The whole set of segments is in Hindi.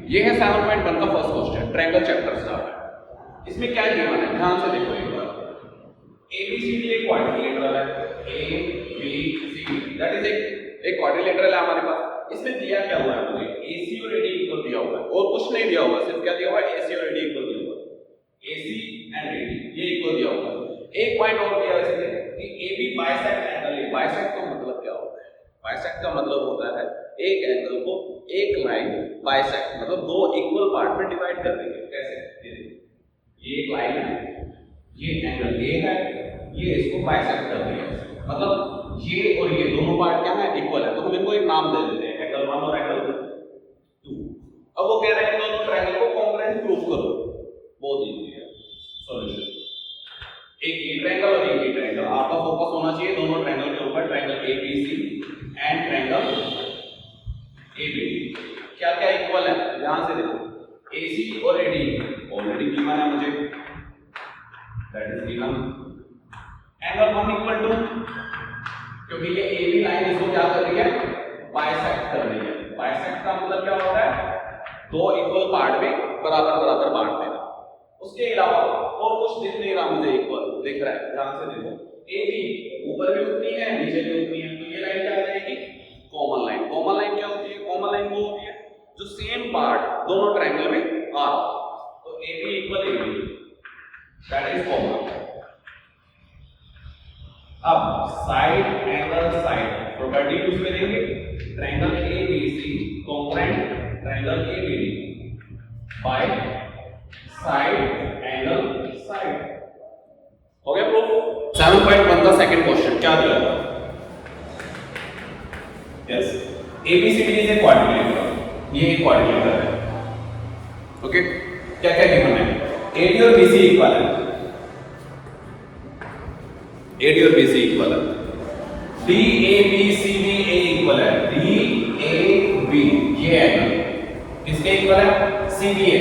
ये है 7.1 का first question, triangle chapter start है। इसमें क्या गिवन है, ध्यान से देखो एक बार। ABCD एक क्वाड्रिलेटरल है, ABCD दैट इज एक क्वाड्रिलेटरल है हमारे पास। इसमें दिया क्या हुआ है मुझे, AC और AD इक्वल दिया हुआ है और कुछ नहीं दिया हुआ, सिर्फ क्या दिया हुआ है, AC और AD इक्वल दिया हुआ है। AC एंड AD ये इक्वल दिया हुआ है। एक पॉइंट और दिया है इसमें कि AB बाइसेक्ट एंगल है। बाइसेक्ट का मतलब क्या होता है, बाइसेक्ट का मतलब होता है एक एंगल को एक लाइन बाइसेक्ट मतलब दो इक्वल पार्ट में डिवाइड कर देंगे। कैसे, ये एक लाइन है, ये एंगल A है, ये इसको बाइसेक्ट कर देंगे, मतलब ये और ये दोनों पार्ट क्या है, इक्वल है। तो हम इनको एक नाम दे देते हैं, एंगल 1 और एंगल 2। अब वो कह रहे हैं दोनों ट्रायंगल को कॉन्ग्रुएंट प्रूव करो। बहुत इजी है सॉल्यूशन, एक ये ट्रायंगल और एक ये ट्रायंगल, आपका फोकस होना चाहिए दोनों ट्रायंगल के ऊपर, triangle ABC and triangle ABD। क्या क्या इक्वल है, ध्यान से देखो, AC और AD ऑलरेडी गिवन है मुझे, that is given. Angle 1 equal to, क्योंकि ये AB लाइन इसको क्या कर रही है, बाइसेक्ट कर रही है। बाइसेक्ट का मतलब क्या होता है, दो इक्वल पार्ट में बराबर बराबर बांट देना। उसके अलावा और कुछ दिख नहीं रहा मुझे, इक्वल दिख रहा है, ध्यान से देखो। AB ऊपर भी उतनी है नीचे भी उतनी है, तो ये लाइन क्या आ जाएगी, कॉमन लाइन। कॉमन लाइन क्या होती है, कॉमन लाइन वो होती है जो सेम पार्ट दोनों ट्रायंगल में आ रहा हो। तो AB equal AB that is common. अब side angle side property use करेंगे, triangle ABC congruent triangle ABD by side angle side. हो गया प्रूफ। 7.1 का सेकंड क्वेश्चन क्या दिया हुआ, yes ABCD is a quadrilateral, ये एक क्वाड्रिलेटरल है। ओके, क्या क्या गिवन है, AD और BC इक्वल है, AD और BC इक्वल है, DABCBA इक्वल है, DAB ये एंगल किसके इक्वल है, CBA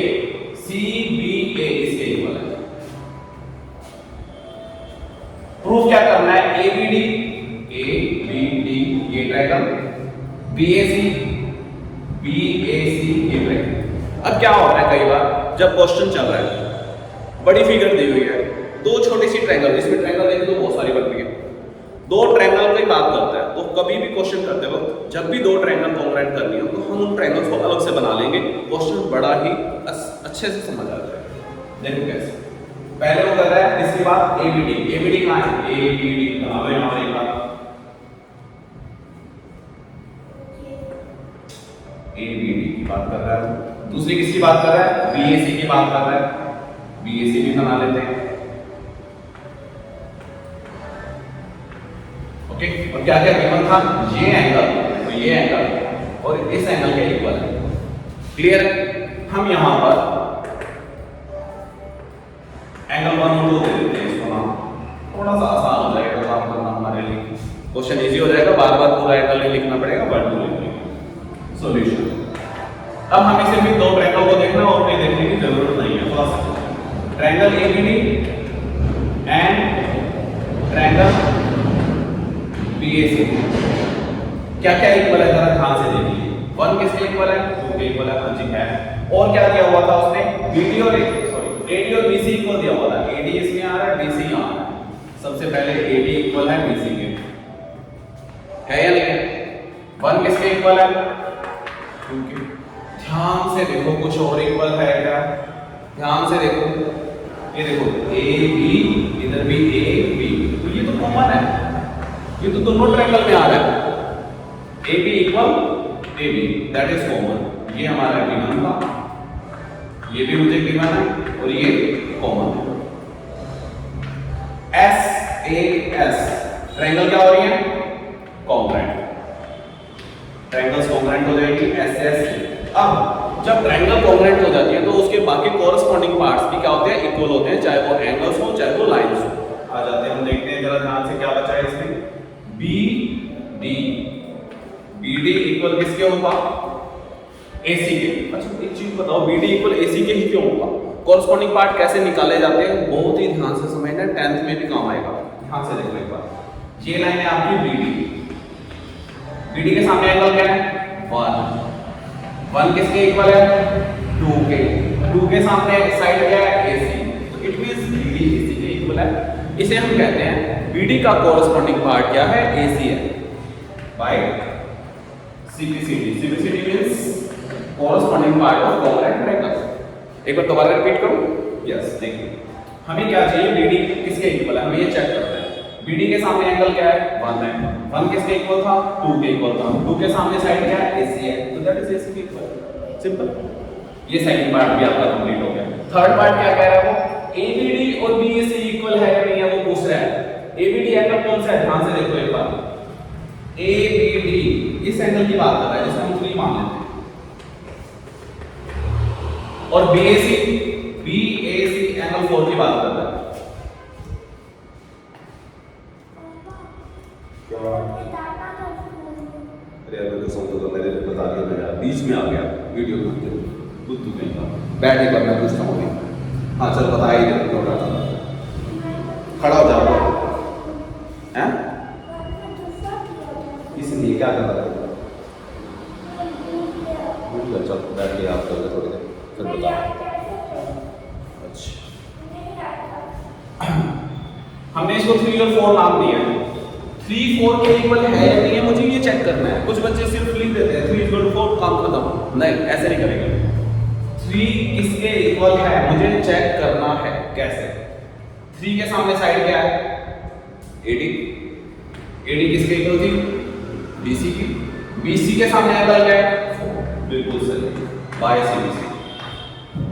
CBA इसके इक्वल है। प्रूफ क्या करना है, ABD ये ट्रायंगल, BAC ये ट्रायंगल। अब क्या होता है, कई बार जब क्वेश्चन चल रहा है, बड़ी फिगर दी हुई है, दो छोटी सी ट्रायंगल, इसमें ट्रायंगल देखो तो बहुत सारी बनती है, दो ट्रायंगल की बात करता है, तो कभी भी क्वेश्चन करते वक्त जब भी दो ट्रायंगल कॉन्ग्रुएंट करनी हो तो हम उन ट्रायंगल्स को अलग से बना लेंगे, क्वेश्चन बड़ा ही अच्छे से समझ आ जाएगा। देखो कैसे, पहले वो कर रहा है, इसके बाद ABD कहां है, ABD कहां है, यहां पर एक ABD की बात कर रहा है, दूसरी किसकी बात कर रहा है, BAC की बात कर रहा है, BAC भी बना लेते हैं। ओके, और क्या क्या गिवन था, ये एंगल तो ये एंगल और इस एंगल के इक्वल है। क्लियर है, हम यहां पर एंगल 1 और 2 दे देते हैं इसको नाम, थोड़ा सा आसान हो जाएगा काम करना हमारे लिए, क्वेश्चन इजी हो जाएगा, बार बार पूरा एंगल नहीं लिखना पड़ेगा, 1 2 लिखेंगे। सॉल्यूशन, अब हमें सिर्फ दो ट्रायंगल को देखना और कोई देखने की जरूरत नहीं है। थोड़ा सा triangle ABD and triangle BAC क्या क्या इक्वल है, जरा ध्यान से देखिए। 1 किसके इक्वल है, 2 के इक्वल है, हाँ जी है। और क्या दिया हुआ था उसने, AD और BC इक्वल दिया हुआ था, AD इसमें आ रहा है, BC यहां आ रहा है। सबसे पहले AD इक्वल है BC के, है या नहीं, 1 किसके इक्वल है, 2 के। ध्यान से देखो कुछ और इक्वल है क्या, ध्यान से देखो, ये देखो AB, इधर भी AB, तो ये तो कॉमन है, ये तो दोनों ट्रायंगल में आ रहा है, AB equal AB that is common. ये हमारा गिवन था, ये भी मुझे गिवन है और ये कॉमन है। SAS ट्रायंगल क्या हो रही है, कॉन्ग्रुएंट, ट्रायंगल्स कॉन्ग्रुएंट हो जाएगी SAS। अब जब ट्रायंगल कॉन्ग्रुएंट हो जाती है तो उसके बाकी कोरस्पॉन्डिंग पार्ट्स भी क्या होते हैं, इक्वल होते हैं, चाहे वो एंगल्स हो चाहे वो लाइंस हो। आ जाते हैं, हम देखते हैं जरा ध्यान से क्या बचा है इसमें, BD इक्वल किसके होगा, AC के। अच्छा एक चीज बताओ, BD इक्वल AC के ही क्यों होगा, कोरस्पॉन्डिंग पार्ट कैसे निकाले जाते हैं, बहुत ही ध्यान से समझना, 10th में भी काम आएगा। ध्यान से देखो एक बार, ये लाइन है आपकी BD के सामने एंगल क्या है, 1, 1 किसके इक्वल है? 2 के। 2 के सामने साइड क्या है? AC। तो इट मींस BD AC के इक्वल है। इसे हम कहते हैं BD का कोरस्पॉन्डिंग पार्ट क्या है? AC है by CBCD। CBCD means corresponding part of congruent triangle. एक बार दोबारा रिपीट करूं? यस, देखिए हमें क्या चाहिए? BD किसके इक्वल है, हमें ये चेक करना है। BD के सामने एंगल क्या है? 1 है। 1 किसके इक्वल था? 2 के इक्वल था। 2 के सामने साइड क्या है? AC है, तो दैट इज AC के इक्वल। सिंपल। ये सेकंड पार्ट भी आपका कंप्लीट हो गया। थर्ड पार्ट क्या कह रहा है वो? ABD और BAC इक्वल है या नहीं है वो पूछ रहा है। ABD एंगल कौन सा है? ध्यान से देखो एक बार। ABD इस एंगल की बात कर रहा है जिसे हम 3 मान लेते हैं। और BAC एंगल 4 की बात कर रहा है। अरे अभी तो समझो तो मेरे बता दिया, बीच में आ गया वीडियो करते बुद्धू कहीं का। बैठ एक बार मैं पूछता हूँ। हाँ चल बता ही दे, थोड़ा खड़ा हो जाओ। हैं इसलिए क्या कर रहा है? चल बैठ के आप कर ले थोड़ी देर फिर बता। अच्छा हमने इसको 3 और 4 नाम दिया है। 3 4 के इक्वल है या नहीं है मुझे ये चेक करना है। कुछ बच्चे सिर्फ लिख देते हैं 3 इक्वल टू 4, काम खत्म। नहीं, ऐसे नहीं करेंगे। 3 किसके इक्वल है मुझे चेक करना है। कैसे? 3 के सामने साइड क्या है? AD। AD किसके इक्वल थी? BC की। BC के सामने एंगल क्या है? 4। बिल्कुल सही, बाय CBC।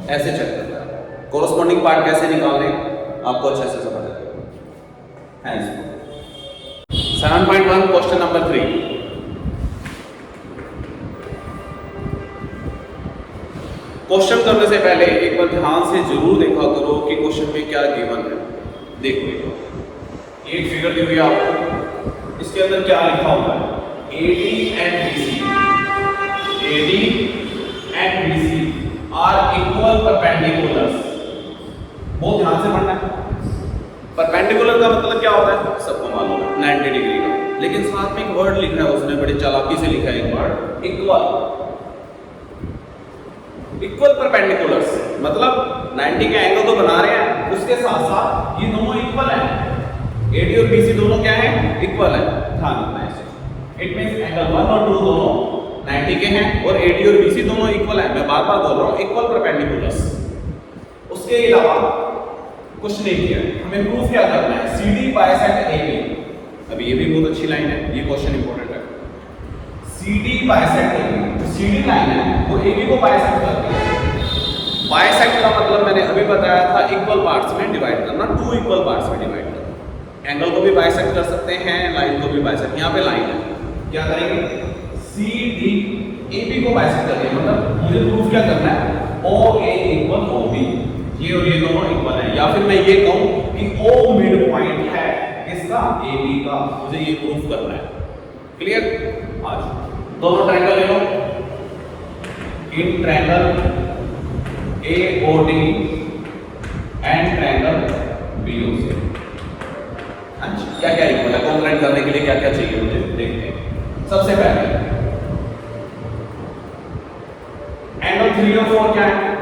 ऐसे चेक करना है। कोरस्पॉन्डिंग पार्ट कैसे निकालने आपको अच्छे से समझ आएगा। है 7.1 क्वेश्चन नंबर 3। क्वेश्चन करने से पहले एक बार ध्यान से जरूर देखा करो कि क्वेश्चन में क्या गिवन है। देखो एक फिगर दी हुई है आपको, इसके अंदर क्या लिखा हुआ है? AD and BC are equal perpendiculars. बहुत ध्यान से पढ़ना है। परपेंडिकुलर का मतलब क्या होता है? सबको मालूम है, 90 डिग्री का। लेकिन साथ में एक वर्ड लिखा है, उसने बड़ी चालाकी से लिखा है एक वर्ड, इक्वल। इक्वल परपेंडिकुलर्स मतलब 90 का एंगल तो बना रहे हैं, उसके साथ साथ ये दोनों इक्वल हैं। AD और BC दोनों क्या है? इक्वल है। ध्यान रखना है इसे। इट मींस एंगल 1 और 2 दोनों 90 के हैं और AD और BC दोनों इक्वल है। मैं बार बार बोल रहा हूं इक्वल परपेंडिकुलर्स। उसके अलावा कुछ नहीं किया, हमें प्रूफ क्या करना है? CD bisect AB। अभी ये भी बहुत अच्छी लाइन है, ये क्वेश्चन इंपॉर्टेंट है। CD बाइसेक्ट AB, तो CD लाइन है वो AB को बाइसेक्ट करती है। बाइसेक्ट का मतलब मैंने अभी बताया था इक्वल पार्ट्स में डिवाइड करना, 2 इक्वल पार्ट्स में डिवाइड करना। एंगल को भी बाइसेक्ट कर सकते हैं, लाइन को भी बाइसेक्ट। यहाँ पे लाइन है, क्या करेंगे? CD AB को बाइसेक्ट करके, मतलब मुझे प्रूफ क्या करना है? OA इक्वल OB, ये और ये दोनों इक्वल है। या फिर मैं ये कहूं कि O मिड पॉइंट है किसका? AB का। मुझे ये प्रूफ करना है। क्लियर? आज दोनों ट्रायंगल ले लो। In triangle AOD and triangle BOC। अच्छा क्या क्या इक्वल है? कॉन्ग्रुएंट करने के लिए क्या क्या चाहिए मुझे? देखते हैं। सबसे पहले एंगल 3 और 4 क्या है?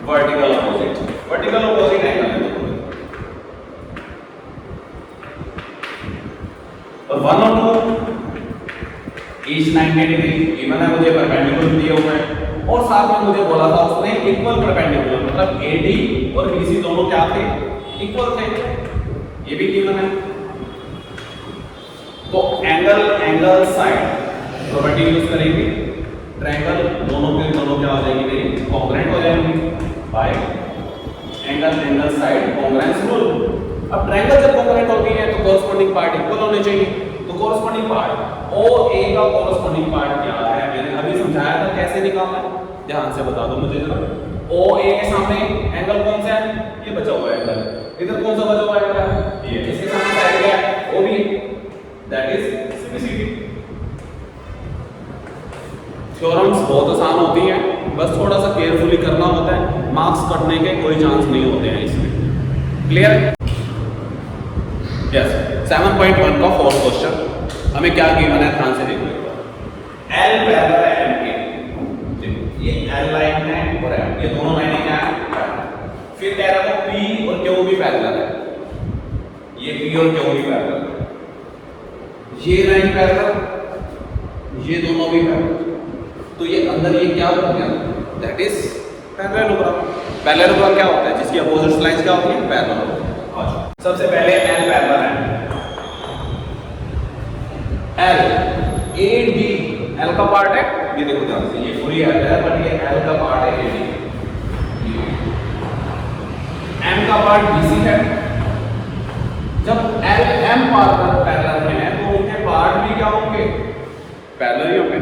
Vertical opposite. Vertical opposite angle है और 1 और 2 ईच 90 डिग्री इवन है, मुझे परपेंडिकुलर दिए हुए हैं। और साथ में मुझे बोला था उसने इक्वल परपेंडिकुलर, मतलब AD और BC दोनों क्या थे? इक्वल थे। ये भी गिवन है। तो एंगल साइड प्रॉपर्टी यूज करेंगे। ट्रायंगल दोनों के दोनों क्या हो जाएंगे? मेरी कॉन्ग्रुएंट हो जाएंगे bye angle side congruence rule. अब ट्रायंगल जब कॉन्ग्रुएंट होती है तो कोरस्पॉन्डिंग पार्ट इक्वल होने चाहिए। तो कोरस्पॉन्डिंग पार्ट OA का कोरस्पॉन्डिंग पार्ट क्या है? मैंने अभी समझाया था कैसे निकालना है, ध्यान से बता दो मुझे जरा। OA के सामने एंगल कौन सा है? ये बचा हुआ एंगल। इधर कौन सा बचा हुआ एंगल? ये। इसके सामने साइड क्या है? OB, that is CBCD। Theorems बहुत आसान होती हैं, बस थोड़ा सा केयरफुली करना होता है। मार्क्स कटने के कोई चांस नहीं होते हैं इसमें। क्लियर? यस। 7.1 का 4th क्वेश्चन हमें क्या गिवन है? ध्यान से देखो। L पैरेलल है M के। ये दोनों लाइनें क्या है? फिर कह रहा था P और Q भी पैरेलल है, ये P और Q भी पैरेलल है, ये लाइन पैरेलल, ये दोनों भी पैरेलल, तो ये अंदर ये क्या हो गया? That is parallelogram. पैरेललोग्राम क्या होता है? जिसकी अपोजिट लाइंस क्या होती हैं? पैरेलल। सबसे पहले L पैरेलल है, L A D L का पार्ट है, ये देखो ध्यान से, ये पूरी L है बट ये L का पार्ट है, A D M का पार्ट BC है। जब L M पार्ट पैरेलल में है तो उनके पार्ट भी क्या होंगे? पैरेलल ही होंगे।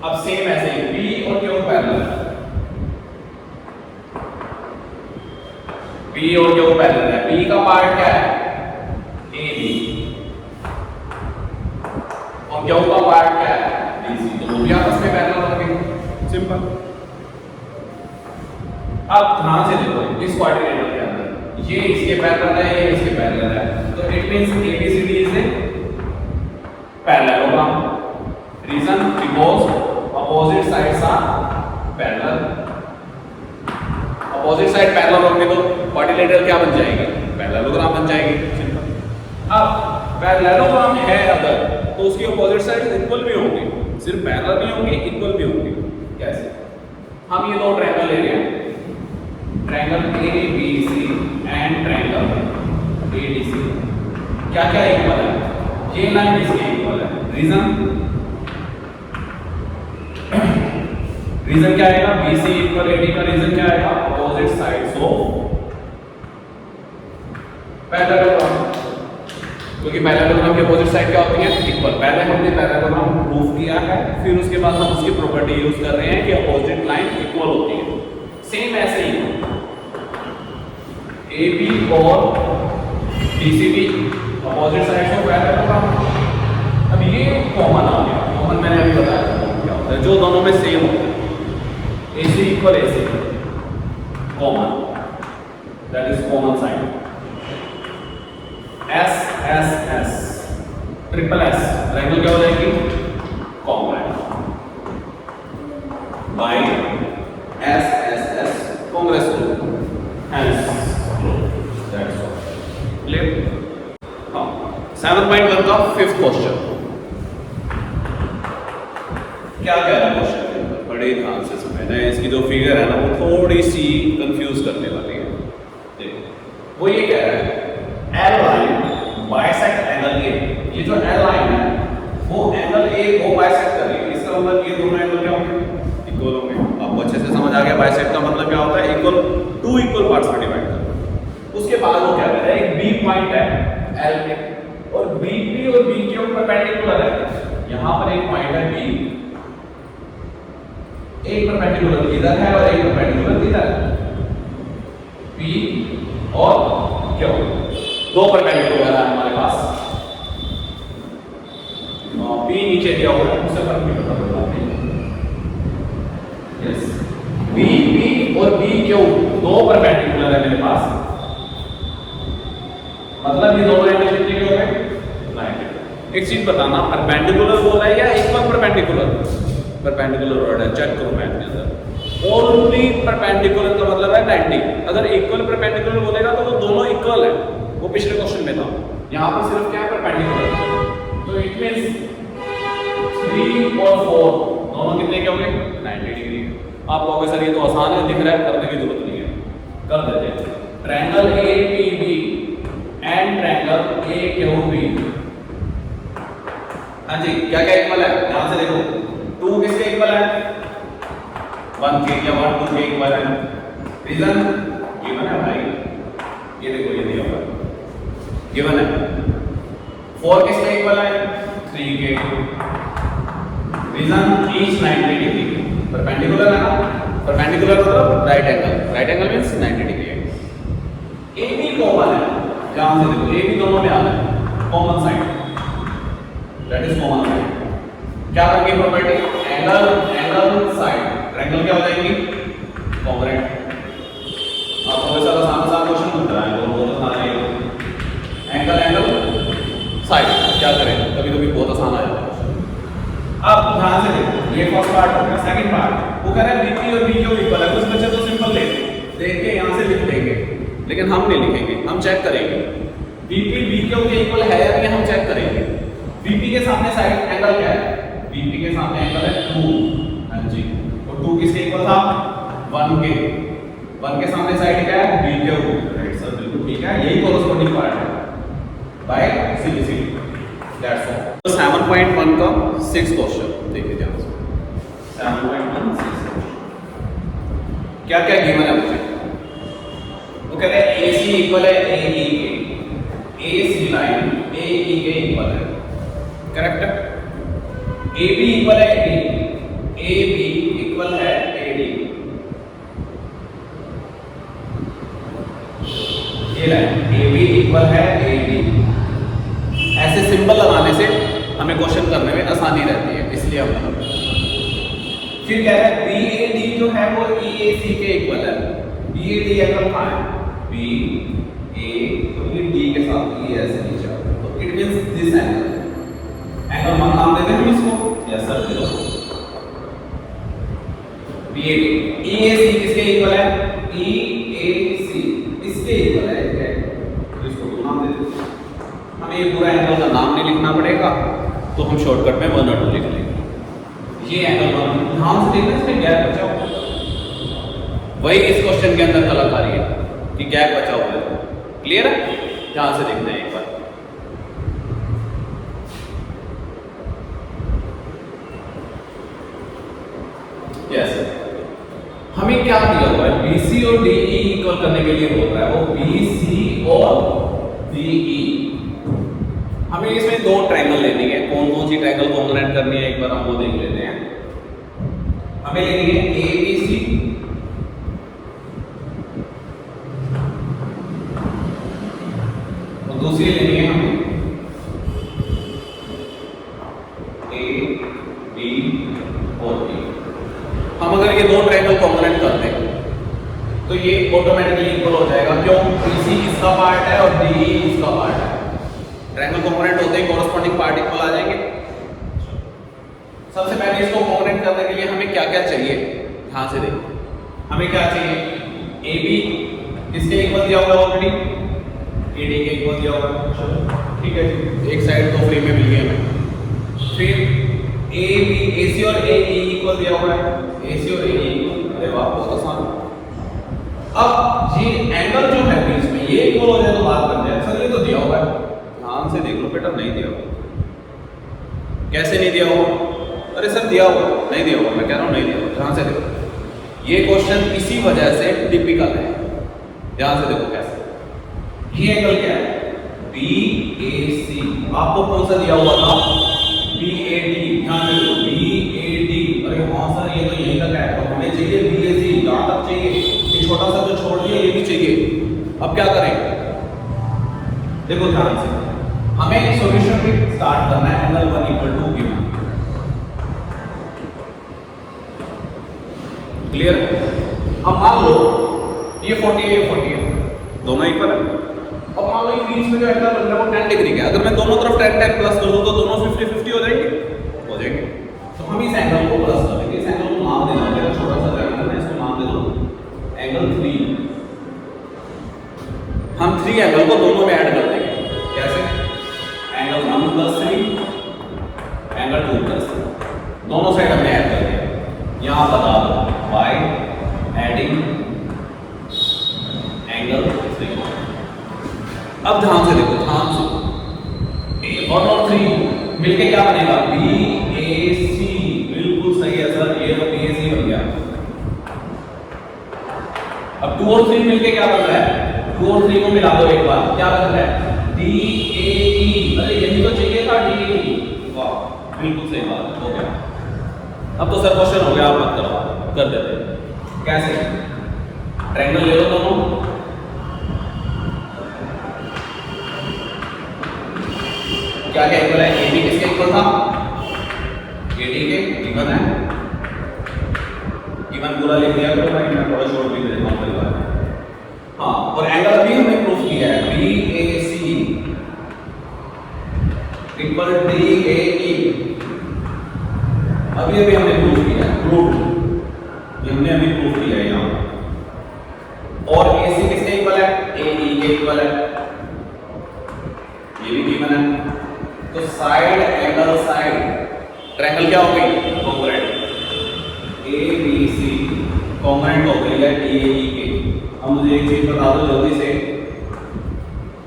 अब सेम ऐसे ही P और Q पैरेलल है, P और Q पैरेलल है, P का पार्ट क्या है? AB और Q का पार्ट क्या है? BC, तो वो भी आपस में पैरेलल होंगे, सिंपल। अब ध्यान से देखो इस क्वाड्रिलेटरल के अंदर ये इसके पैरेलल है, ये इसके पैरेलल है, तो it means ABCD is a parallelogram. Reason because opposite sides are parallel. Opposite side parallel होंगे तो क्वाड्रिलेटरल क्या बन जाएगी? पैरेललोग्राम बन जाएगी, सिंपल। अब पैरेललोग्राम है अगर तो उसकी अपोजिट साइड्स इक्वल भी होंगी, सिर्फ पैरेलल नहीं होंगी, इक्वल भी होंगी। कैसे? हम ये दो ट्रायंगल ले रहे हैं, triangle ABC and triangle ADC, क्या क्या इक्वल है? ये लाइन इसके इक्वल है। रीजन क्या आएगा? BC इक्वल AD का रीजन क्या आएगा? अपोजिट साइड्स ऑफ पैरेललोग्राम, क्योंकि पैरेललोग्राम की अपोजिट साइड क्या होती है? इक्वल। पहले हमने पैरेललोग्राम प्रूफ किया है, फिर उसके बाद हम उसकी प्रॉपर्टी यूज कर रहे हैं कि अपोजिट लाइन इक्वल होती है। सेम ऐसे ही AB और BC भी अपोजिट साइड्स ऑफ पैरेललोग्राम। अब ये कॉमन आ गया, कॉमन मैंने अभी बताया क्या होता है, जो दोनों में सेम होता है। AC equal AC, common, that is common side. S S S triple S triangle क्या हो जाएगी? Congruent by S S S congruence rule, hence that's all. Clear? हां, 7.1 का फिफ्थ क्वेश्चन क्या कह रहा है क्वेश्चन के अंदर? बड़े ध्यान से समझना है, इसकी जो फिगर है ना वो थोड़ी सी कंफ्यूज करने वाली है। देखो वो ये कह रहा है L line bisect angle A, ये जो L लाइन है वो एंगल A को बाइसेक्ट कर रही है, इसका मतलब ये दोनों एंगल क्या होंगे? इक्वल होंगे। आपको अच्छे से समझ आ गया बाइसेक्ट का मतलब क्या होता है? इक्वल, टू इक्वल पार्ट्स में डिवाइड करना। उसके बाद वो क्या कर रहा है? एक B पॉइंट है L पे और BP और BQ परपेंडिकुलर है। यहां पर एक पॉइंट है B, एक परपेंडिकुलर इधर है और एक परपेंडिकुलर इधर है, P और Q, दो परपेंडिकुलर है हमारे पास। P नीचे दिया हुआ है, उससे फर्क नहीं पड़ता। यस, BP और BQ दो परपेंडिकुलर है मेरे पास, मतलब ये दोनों एंगल कितने के हो गए? 90। एक चीज बताना, परपेंडिकुलर बोला है या इक्वल परपेंडिकुलर? परपेंडिकुलर वर्ड है, चेक करो मैथ के अंदर। ओनली परपेंडिकुलर का मतलब है 90। अगर इक्वल परपेंडिकुलर बोलेगा तो वो दोनों इक्वल है, वो पिछले क्वेश्चन में था। यहाँ पर सिर्फ क्या है? परपेंडिकुलर। तो इट मींस 3 और 4 दोनों कितने के होंगे? 90 डिग्री। आप कहोगे सर ये तो आसान है, दिख रहा है, करने की जरूरत नहीं है, कर देते हैं। Triangle APB and triangle AQB, हाँ जी, क्या क्या इक्वल है? ध्यान से देखो, 2 किसके इक्वल है? 1 के या 1 2 के इक्वल है। रीजन गिवन है भाई, ये देखो ये दिया हुआ है, गिवन है। 4 किसके इक्वल है? 3 के। रीजन ईच 90 डिग्री, परपेंडिकुलर है ना, परपेंडिकुलर मतलब right angle, right angle means 90 degree है। AB कॉमन है, ध्यान से देखो, AB दोनों में आता है, common side, that is common side. क्या होगी property? Angle angle side, triangle क्या हो जाएगी? कॉन्ग्रुएंट। आप थोड़ा सा आसान क्वेश्चन पूछ रहा है, बहुत आसान है। एंगल एंगल साइड क्या करें? कभी कभी बहुत आसान आ जाता है। अब ध्यान से देखो, ये फर्स्ट पार्ट हो गया। सेकंड पार्ट वो कह रहा है बीपी और बीक्यू इक्वल है, कुछ बच्चे तो सिंपल देख के यहाँ से लिख देंगे, लेकिन हम नहीं लिखेंगे, हम चेक करेंगे बीपी बीक्यू के इक्वल है या नहीं, हम चेक करेंगे। बीपी के सामने साइड एंगल क्या है, बीपी के सामने एंगल है 2, हाँ जी, और 2 किसके इक्वल था, 1 के, 1 के सामने साइड क्या है, बीक्यू, राइट सर, बिल्कुल ठीक है, यही कोरोस्पोंडिंग पार्ट है बाय सी। That's all. तो 7.1 का 6 क्वेश्चन देखिए ध्यान से। 7.1 क्या क्या गिवन है मुझे, वो कहते हैं AC इक्वल है AE के, AC लाइन AE के इक्वल है, करेक्ट है। AB इक्वल है AD, AB इक्वल है AD, ये लाइन AB इक्वल है AD। ऐसे सिंबल लगाने से हमें क्वेश्चन करने में आसानी रहती है, इसलिए हम बनाते हैं। फिर कह रहा है BAD जो है वो EAC के इक्वल है, BAD एंगल कहाँ है, BA तो ये D के साथ EAC नीचे, तो इट मींस दिस एंगल मान नाम देते हैं हम इसको, यस सर दे दो, BAD EAC किसके इक्वल है, EAC इसके इक्वल है, तो इसको तो नाम दे देते हैं। हमें ये पूरा एंगल का नाम नहीं लिखना पड़ेगा, तो हम शॉर्टकट में 1 और 2 लिख लेंगे। ये एंगल ध्यान से देखना, इसमें गैप बचा हुआ है, वही इस क्वेश्चन के अंदर कलाकारी है कि गैप बचा हुआ है, क्लियर है, ध्यान से देखना है एक बार। यस हमें क्या दिया हुआ है, BC और DE इक्वल करने के लिए बोल रहा है, वो BC और DE। हमें इसमें 2 ट्रायंगल लेनी है, कौन कौन सी ट्रायंगल कॉम्पोनेंट करनी है एक बार हम वो देख लेते हैं। हमें लेनी है ABC और दूसरी लेनी है हमें AB और D। हम अगर ये 2 ट्रायंगल कॉम्पोनेंट करते हैं तो ये ऑटोमेटिकली इक्वल हो जाएगा, क्यों, BC इसका पार्ट है और DE इसका पार्ट है। ट्रायंगल कंपोनेंट होते ही कोरस्पॉन्डिंग पार्ट इक्वल आ जाएंगे। सबसे पहले इसको कंपोनेंट करने के लिए हमें क्या क्या चाहिए, ध्यान से देखिए। हमें क्या चाहिए, AB इसके इक्वल दिया हुआ है ऑलरेडी, AD के इक्वल दिया हुआ है, चलो ठीक है जी, एक साइड तो फ्री में मिल गई हमें। फिर AC और AE इक्वल दिया हुआ है, AC और AE इक्वल, अरे वाह बहुत आसान। अब ये एंगल जो है बीच में ये इक्वल हो जाए तो बात बन जाए। सर ये तो दिया हुआ है, ध्यान से देख लो बेटा, नहीं दिया हुआ, कैसे नहीं दिया हुआ, अरे सर दिया हुआ, नहीं दिया हुआ, मैं कह रहा हूँ नहीं दिया हुआ, ध्यान से देखो। ये क्वेश्चन इसी वजह से टिपिकल है, ध्यान से देखो कैसे। ये एंगल क्या है, BAC, आपको कौन सा दिया हुआ था, BAD, ध्यान से देखो BAD, अरे हाँ सर ये तो यहीं तक है, तो हमें चाहिए BAC, यहाँ तक चाहिए, ये छोटा सा जो छोड़ दिया ये भी चाहिए। अब क्या करें, देखो ध्यान से, हमें सॉल्यूशन भी स्टार्ट करना है, angle 1 equal to given, clear. अब मान लो ये 40 है, ये 40 है, दोनों इक्वल है। अब मान लो ये बीच में जो एंगल बन रहा है वो 10 डिग्री का है, अगर मैं दोनों तरफ 10 प्लस कर दूं तो दोनों 50-50 हो जाएंगे। तो हम इस एंगल को प्लस कर देंगे, इस एंगल को नाम देना है, छोटा सा एंगल है, इसको नाम दे दो एंगल 3। हम 3 एंगल को दोनों में ऐड कर देंगे, कैसे, एंगल 1 + 3, एंगल 2 + 3, दोनों साइड हमने ऐड कर दिया। यहां बता दो बाय एडिंग एंगल 3। अब ध्यान से देखो, ध्यान से, 1 और 3 मिलके क्या बनेगा, BAC, बिल्कुल सही है सर, ये तो BAC बन गया। अब 2 और 3 मिलके क्या बन रहा है, 2 और 3 को मिला दो एक बार, क्या बन रहा है, DAE, अरे यही तो चाहिए था, DAE, वाह बिल्कुल सही बात हो गया। अब तो सर क्वेश्चन हो गया, आप मत करो, कर देते हैं कैसे, ट्रायंगल ले लो दोनों, क्या क्या इक्वल है, AB किसके इक्वल था, AD के, गिवन है, गिवन पूरा लिख दिया करो, मैं थोड़ा शॉर्ट लिख देता हूं पहली बार। हाँ, और एंगल अभी हमने प्रूफ किया है, BAC इक्वल DAE, अभी हमने प्रूफ किया है, प्रूफ। प्रूफ किया है यहाँ, और AC किसके इक्वल है, AE के इक्वल है, ये भी गिवन है। तो साइड एंगल साइड ट्रायंगल क्या हो गई, कॉन्ग्रुएंट, ABC कॉन्ग्रुएंट हो गई है DAE के। अब मुझे एक चीज बता दो जल्दी से,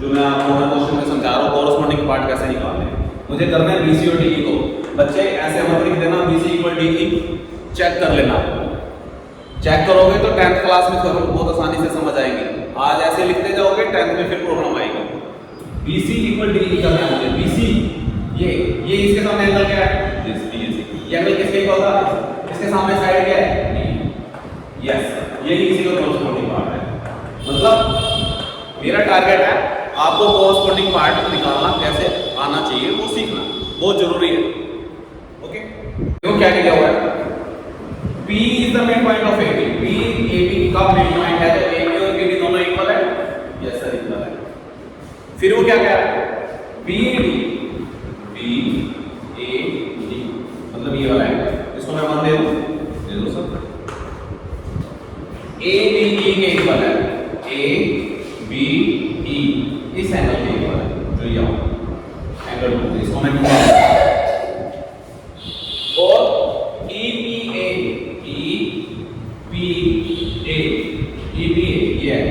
जो मैं आपको हर क्वेश्चन में समझा रहा हूँ, कोरस्पॉन्डिंग पार्ट कैसे निकालना है। मुझे करना है BC और DE को। बच्चे ऐसे मत लिख देना BC इक्वल DE, चेक कर लेना। चेक करोगे तो 10th क्लास में बहुत आसानी से समझ आएंगे। आज ऐसे लिखते जाओगे 10th में फिर प्रॉब्लम आएगी। BC इक्वल DE करना है मुझे। BC ये इसके सामने एंगल क्या है, दिस BC। ये एंगल किसके इक्वल था, इसके सामने साइड क्या है, यस, यही इसी का कोरस्पॉन्डिंग पार्ट है। मतलब मेरा टारगेट है आपको कोरस्पॉन्डिंग पार्ट निकालना कैसे आना चाहिए, वो सीखना बहुत जरूरी है। ओके, देखो क्या किया हुआ है, P is the mid point of AB। P AB का मिड पॉइंट है, तो AB और PD दोनों इक्वल है, यस सर इक्वल है। फिर वो क्या कह रहा है, BD मतलब ये वाला है, इसको मैं मान दे दूं, दे दो सर। ABE के इक्वल है, ABE इस एंगल के इक्वल है, जो ये एंगल इसको मैं और EPA ये है,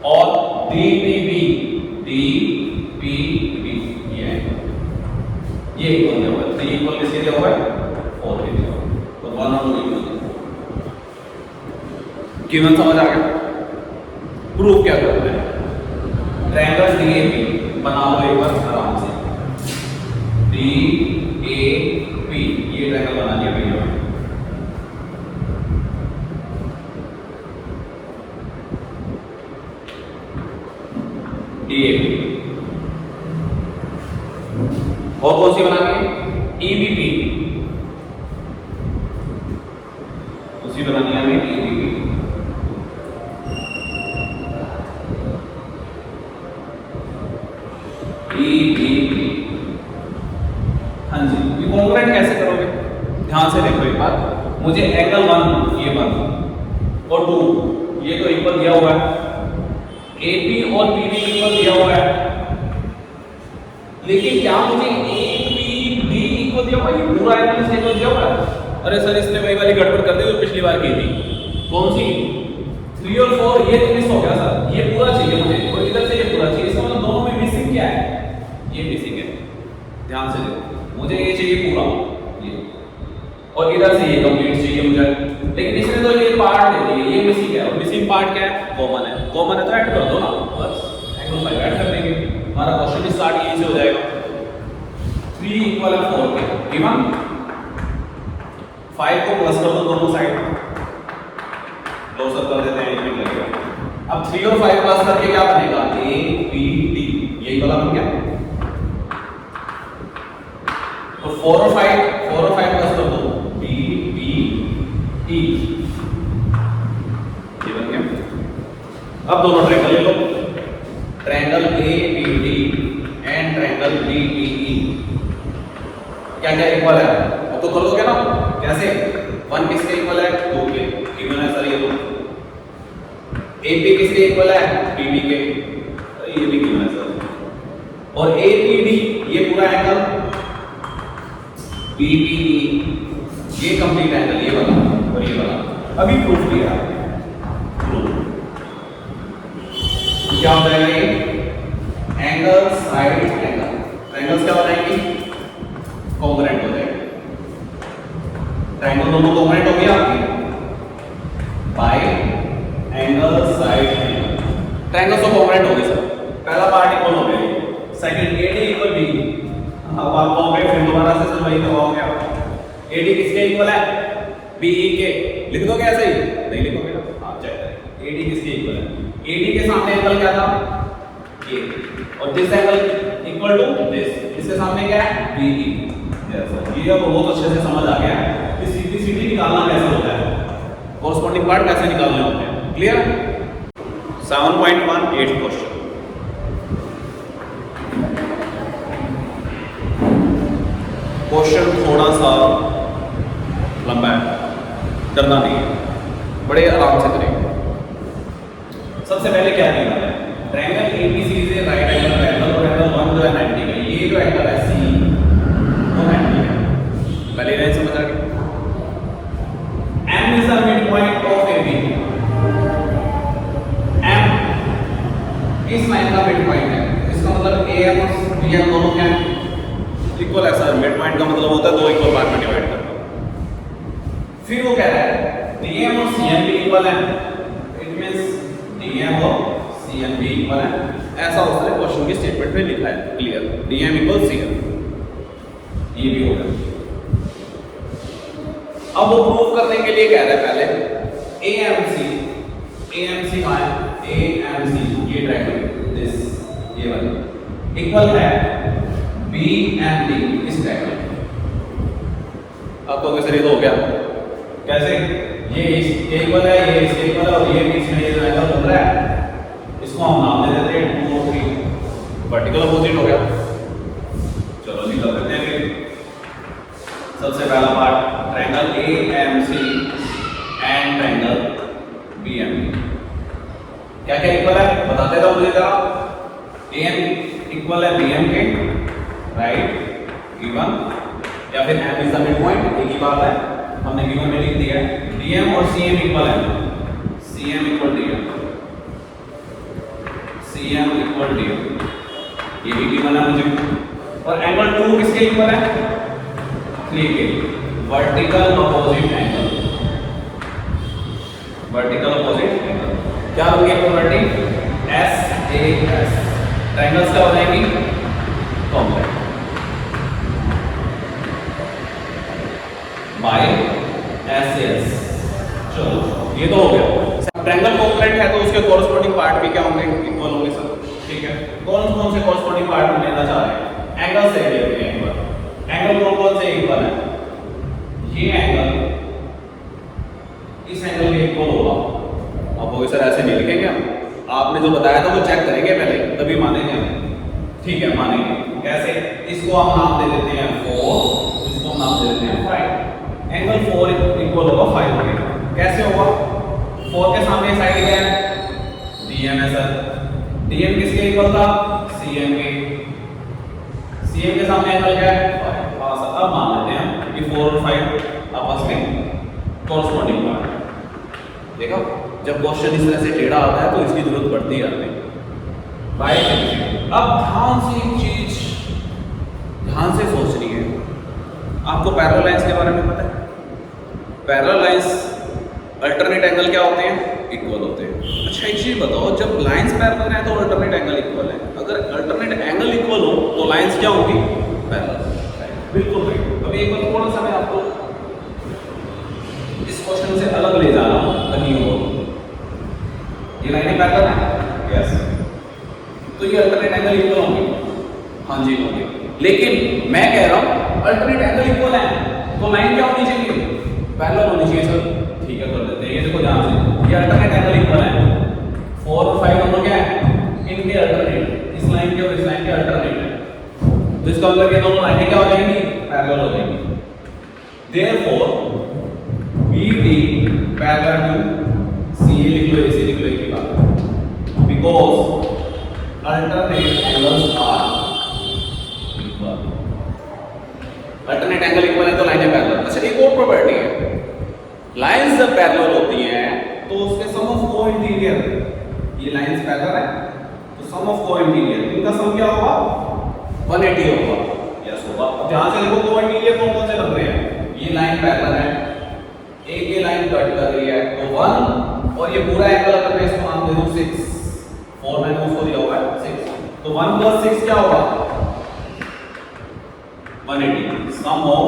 और DPB ये इक्वल दिया हुआ है। 3 इक्वल किसके दिया हुआ है, 4 के दिया हुआ है, तो 1 और 2 इक्वल। गिवन समझ आ गया। प्रूफ क्या करते हैं, ट्रायंगल DAP बना लो एक बार आराम से। DAP ये ट्रायंगल बना लिया भैया। DAP और कौन सी बनानी है, EBP, उसी बनानी है हमें EBP। हाँ जी, ये कॉन्ग्रुएंट कैसे करोगे, ध्यान से देखो एक बात। मुझे एंगल 1 ये 1 और 2 ये तो इक्वल दिया हुआ है, AP और PD इक्वल दिया हुआ है, लेकिन क्या मुझे APD इक्वल दिया हुआ है, ये पूरा एंगल इसके इक्वल दिया हुआ है। अरे सर इसने वही वाली गड़बड़ कर दी जो पिछली बार की थी। कौन सी, 3 और 4 ये तो मिस हो गया सर, ये पूरा चाहिए मुझे, और इधर से ये पूरा चाहिए। इसका मतलब दोनों में मिसिंग क्या है, ये मिसिंग है, ध्यान से देखो। मुझे ये चाहिए पूरा ये, और इधर से ये कंप्लीट चाहिए मुझे, लेकिन इसमें तो ये पार्ट दे दिए, ये मिसिंग है। और मिसिंग पार्ट क्या है, कॉमन है। कॉमन है तो ऐड कर दो ना, बस एंगल 5 ऐड कर देंगे, हमारा क्वेश्चन स्टार्ट यहीं से हो जाएगा। 3 इक्वल है 4 के, गिवन 5 को प्लस कर दो दोनों साइड, लो सर कर देते हैं, एक मिनट लगेगा। अब 3 और 5 प्लस करके क्या बनेगा, ABD, ये इक्वल बन गया। तो 4 और 5 प्लस कर दो, BBE, ये बन गया। अब दोनों ट्रायंगल ले लो, triangle ABD and triangle DPE क्या क्या इक्वल है, अब तो कर दोगे ना। कैसे, 1 किसके इक्वल है, 2 के, गिवन है सर ये तो। AP किसके इक्वल है, BD के, ये भी गिवन है सर। और APD ये पूरा एंगल, BPE ये कंप्लीट एंगल, ये वाला और ये वाला। अभी प्रूफ किया, प्रूफ क्या हो जाएगा, ये एंगल साइड एंगल, ट्रायंगल्स क्या हो जाएंगे, कॉन्ग्रुएंट हो जाएंगे। ट्रायंगल दोनों कॉन्ग्रुएंट हो गया आपके bye angle side angle. Triangles तो कॉन्ग्रुएंट हो गए सर, पहला पार्ट इक्वल हो गया, सेकंड AD इक्वल BD। अब आप कहोगे फिर दोबारा से सर वही करवाओगे आप, AD किसके इक्वल है, BE के, लिख दोगे ऐसे ही, नहीं लिखोगे ना, आप चेक करें। AD किसके इक्वल है, AD के सामने एंगल क्या था, ये, और this angle equal to this, इसके सामने क्या है, BE। ये अब बहुत अच्छे से समझ आ गया कि सीधी निकालना कैसे होता है, कोरस्पॉन्डिंग पार्ट कैसे निकालने होते हैं। क्लियर। 7.18 क्वेश्चन, क्वेश्चन थोड़ा सा लंबा है, डरना नहीं है, बड़े आराम से करेंगे। सबसे पहले क्या दिया है, triangle ABC is a right angle triangle, और एंगल 1 जो है 90 का, ये जो एंगल है सी वो 90 है। पहले लाइन समझ आ गई। M is the midpoint of AB, M इस लाइन का midpoint है, इसका मतलब AM और BM दोनों क्या है, इक्वल है सर। midpoint का मतलब होता है दो इक्वल पार्ट में डिवाइड करना। फिर वो कह रहा है DM और CM भी इक्वल है, इट मींस DM और CM भी इक्वल है, ऐसा उसने क्वेश्चन की स्टेटमेंट में लिखा है, क्लियर। DM इक्वल CM, ये भी होगा। अब वो प्रूव करने के लिए कह रहा है पहले AMC कहाँ है, AMC ये ट्रायंगल दिस ये वाला इक्वल है BMD इस ट्रायंगल। आपको कैसे ये तो हो गया, कैसे ये इसके इक्वल है, ये इसके इक्वल है, और ये बीच में ये जो एंगल बन रहा है इसको हम नाम दे देते हैं 2 और 3, वर्टिकल अपोजिट हो गया। चलो निकल करते हैं फिर। सबसे पहला part triangle AMC and triangle BMD क्या क्या इक्वल है बताते रहो मुझे जरा। AM इक्वल है BM के, राइट, गिवन, या फिर M is the mid point, एक ही बात है, हमने गिवन में लिख दिया है। DM और CM इक्वल है, CM equal DM, CM equal DM, ये भी गिवन है मुझे। और एंगल 2 किसके इक्वल है, 3 के, vertical opposite angle, vertical opposite angle क्या होगी प्रॉपर्टी, SAS, ट्रायंगल्स क्या हो जाएंगी, कॉम्प्लेक्स बाय SAS। चलो ये तो हो गया। ट्रायंगल कॉम्प्लेक्स है तो उसके कॉरस्पॉन्डिंग पार्ट भी क्या होंगे, इक्वल होंगे सर, ठीक है। कौन कौन से कॉरस्पॉन्डिंग पार्ट हम लेना चाह रहे हैं, एंगल से लेते हैं एक बार। एंगल कौन से इक्वल है, ये एंगल इस एंगल के इक्वल होगा। अब वो सर ऐसे नहीं लिखेंगे हम, आपने जो बताया था वो चेक करेंगे पहले तभी मानेंगे हम, ठीक है, मानेंगे। कैसे, इसको हम नाम दे देते हैं 4, इसको हम नाम दे देते हैं 5। एंगल 4 इक्वल होगा 5 के, कैसे होगा, 4 के सामने साइड क्या है, DM है सर, DM किसके इक्वल था, CM के, CM के सामने एंगल क्या है 5। हाँ सर, अब मान लेते हैं कि 4 और 5 आपस में कॉरस्पॉन्डिंग पार्ट। देखो जब क्वेश्चन इस तरह से टेढ़ा आता है तो इसकी जरूरत पड़ती है हमें, राइट। अब ध्यान से एक चीज ध्यान से सोचनी है, आपको पैरेलल लाइंस के बारे में पता है, पैरेलल लाइंस अल्टरनेट एंगल क्या होते हैं, इक्वल होते हैं। अच्छा एक चीज बताओ, जब लाइंस पैरेलल है तो अल्टरनेट एंगल इक्वल है, अगर अल्टरनेट एंगल इक्वल हो तो लाइंस क्या होंगी, पैरेलल, बिल्कुल राइट। अभी एक बार थोड़ा सा मैं आपको इस क्वेश्चन से अलग ले जा रहा हूं ताकि हो, ये लाइनें पैरेलल है, यस, तो ये अल्टरनेट एंगल इक्वल होंगे, हाँ जी होंगे। लेकिन मैं कह रहा हूं अल्टरनेट एंगल इक्वल है तो लाइन क्या होनी चाहिए, पैरेलल होनी चाहिए सर, ठीक है कर देते हैं। ये देखो ध्यान से, ये अल्टरनेट एंगल इक्वल है, 4 और 5 दोनों क्या है, इनके अल्टरनेट, इस लाइन के और इस लाइन के अल्टरनेट है, तो इसका मतलब ये दोनों लाइनें क्या हो जाएंगी, पैरेलल हो जाएंगी। Therefore BD parallel to CA लिख लो, AC लिख लो, एक ही बात, because alternate angles are equal, alternate angle equal है तो लाइनें पैरेलल। अच्छा एक और प्रॉपर्टी है, लाइंस जब पैरेलल होती हैं तो उसके सम ऑफ कोइंटीरियर, ये लाइंस पैरेलल है तो सम ऑफ कोइंटीरियर, इनका सम क्या होगा, 180 होगा, यस होगा। अब ध्यान से देखो कोइंटीरियर कौन कौन से बन रहे हैं, ये लाइन पैरेलल है, एक ये लाइन कट कर रही है तो 1, और ये पूरा एंगल अगर मैं इसको मान दे दूं 6, 4 मैंने उसको दिया हुआ है 6, तो 1 + 6 क्या होगा, 180, sum of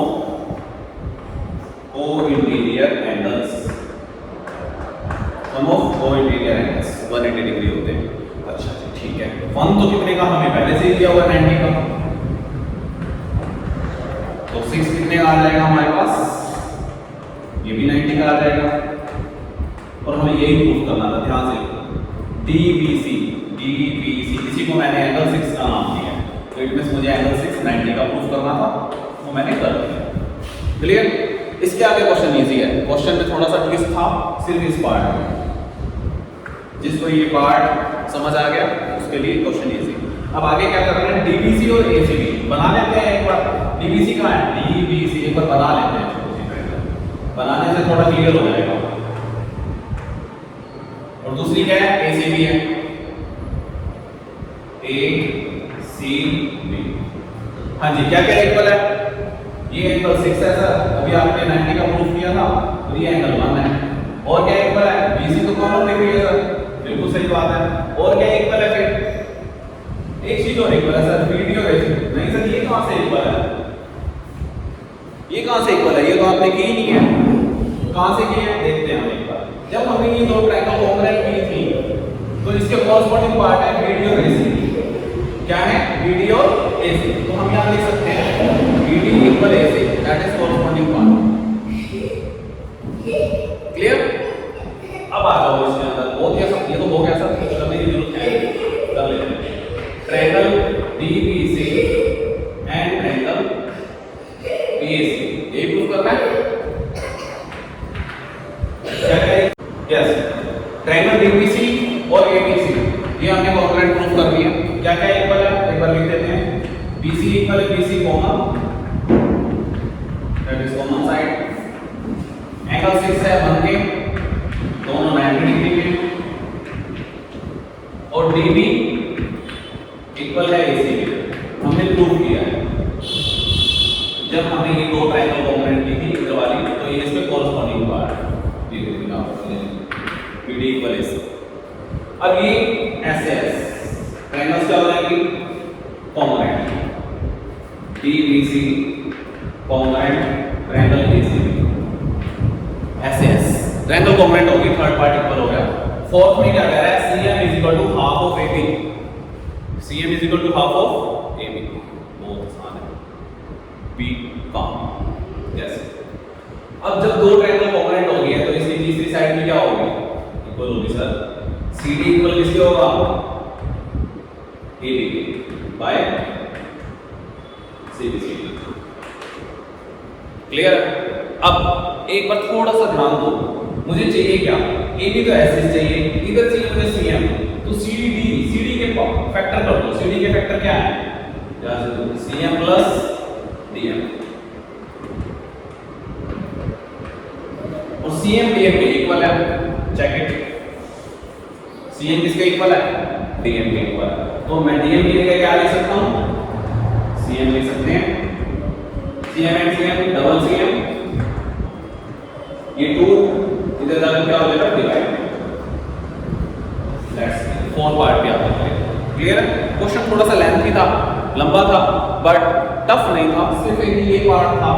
cointerior angles, sum of cointerior angles 180 degree होते हैं। अच्छा ठीक है, 1 तो कितने का हमें पहले से ही दिया हुआ है 90 का, तो 6 कितने का आ जाएगा हमारे पास, ये भी 90 का आ जाएगा। और हमें यही प्रूफ करना था, ध्यान से, DBC इसी को मैंने एंगल 6 का नाम दिया है, तो इट मींस मुझे एंगल 6 90 का प्रूफ करना था, वो मैंने कर दिया, क्लियर। इसके आगे क्वेश्चन इजी है, क्वेश्चन में थोड़ा सा सिर्फ इस पार्ट में। जिसको ये पार्ट समझ आ गया उसके लिए क्वेश्चन इजी। अब आगे क्या कर रहे हैं, डीबीसी और एसीबी बना लेते हैं एक बार। डीबीसी कहाँ है, डीबीसी एक बार बना लेते हैं, बनाने से थोड़ा क्लियर हो जाएगा। और दूसरी क्या है, एसीबी है, एसीबी। हाँ जी, क्या क्या इक्वल है, ये एंगल 6 है सर, अभी आपने 90 का प्रूफ किया था, तो ये एंगल 1 है। और क्या इक्वल है, बीसी तो कॉमन ले रही है सर, बिल्कुल सही बात है। और क्या इक्वल है, फिर एक चीज और इक्वल है सर, वीडियो रेशियो। नहीं सर, ये कहां से इक्वल है, ये कहां से इक्वल है, ये तो आपने की ही नहीं है। कहां से की है, देखते हैं हम एक बार। जब हमने ये दो ट्रायंगल कॉन्ग्रुएंट की थी तो इसके कॉरस्पॉन्डिंग पार्ट है वीडियो रेशियो। क्या है, वीडियो एसी। तो हम यहां लिख सकते हैं BD equal AC, that is corresponding part. Clear. अब आ जाओ इसके अंदर, बहुत ही आसान, ये तो हो गया सर, कुछ करने की जरूरत है, कर लेते हैं। Triangle DBC and triangle BAC, ये प्रूव करना है। यस, ट्रायंगल डीबीसी और एबीसी ये हमने कॉन्ग्रुएंट प्रूफ कर दिया। क्या क्या इक्वल है, एक बार लिख देते हैं। BC इक्वल है BC common, that is common side. Angle 6 है 1 के, दोनों 90 डिग्री के। और DB इक्वल है AC के, हमने प्रूफ किया है जब हमने ये दो ट्रायंगल कॉन्ग्रुएंट की थी इधर वाली, तो ये इसमें कॉरस्पॉन्डिंग पार्ट है, ये देखिए आप BD इक्वल AC। अब ये SS ट्रायंगल्स क्या हो जाएगी, congruent, DBC congruent triangle ACB, SS triangle congruent होगी, थर्ड पार्ट इक्वल हो गया। फोर्थ में क्या कह रहा है, CM is equal to half of AB, CM is equal to half of AB, बहुत आसान है, B काम। यस, अब जब दो ट्रायंगल कॉन्ग्रुएंट हो गए तो इसकी तीसरी साइड में क्या होगी, इक्वल होगी सर। CD इक्वल किसके होगा, AB बाय CBC। क्लियर। अब एक बार थोड़ा सा ध्यान दो, मुझे चाहिए क्या, AB तो SS चाहिए, इधर चाहिए मुझे CM, तो CD के फैक्टर कर दो। CD के फैक्टर क्या है, यहां से CM प्लस DM, और CM DM के इक्वल है, चेक इट। CM किसके इक्वल है, DM के इक्वल है। तो मैं DM की जगह क्या लिख सकता हूं, CM लिख सकते हैं, CM and CM double CM, ये 2 इधर जाकर क्या हो जाएगा, डिवाइड। दैट्स फोर पार्ट पे आप लिख। क्लियर। क्वेश्चन थोड़ा सा लेंथी था, लंबा था, बट टफ नहीं था, सिर्फ एक ये पार्ट था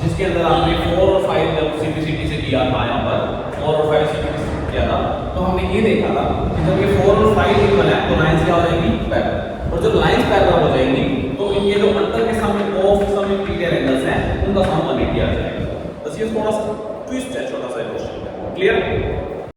जिसके अंदर आपने 4 और 5 जब सिंपलिसिटी से किया था, यहां पर 4 और 5 सिंपलिसिटी किया था, तो हमने ये देखा था कि जब ये 4 और 5 इक्वल है तो लाइंस क्या हो जाएंगी, पैरेलल। और जब लाइंस पैरेलल हो जाएंगी तो इनके जो अंतर के सामने ऑफ सम इंटीरियर एंगल्स हैं उनका सम 180 आ जाएगा। बस ये थोड़ा सा ट्विस्ट है, छोटा सा क्वेश्चन। क्लियर।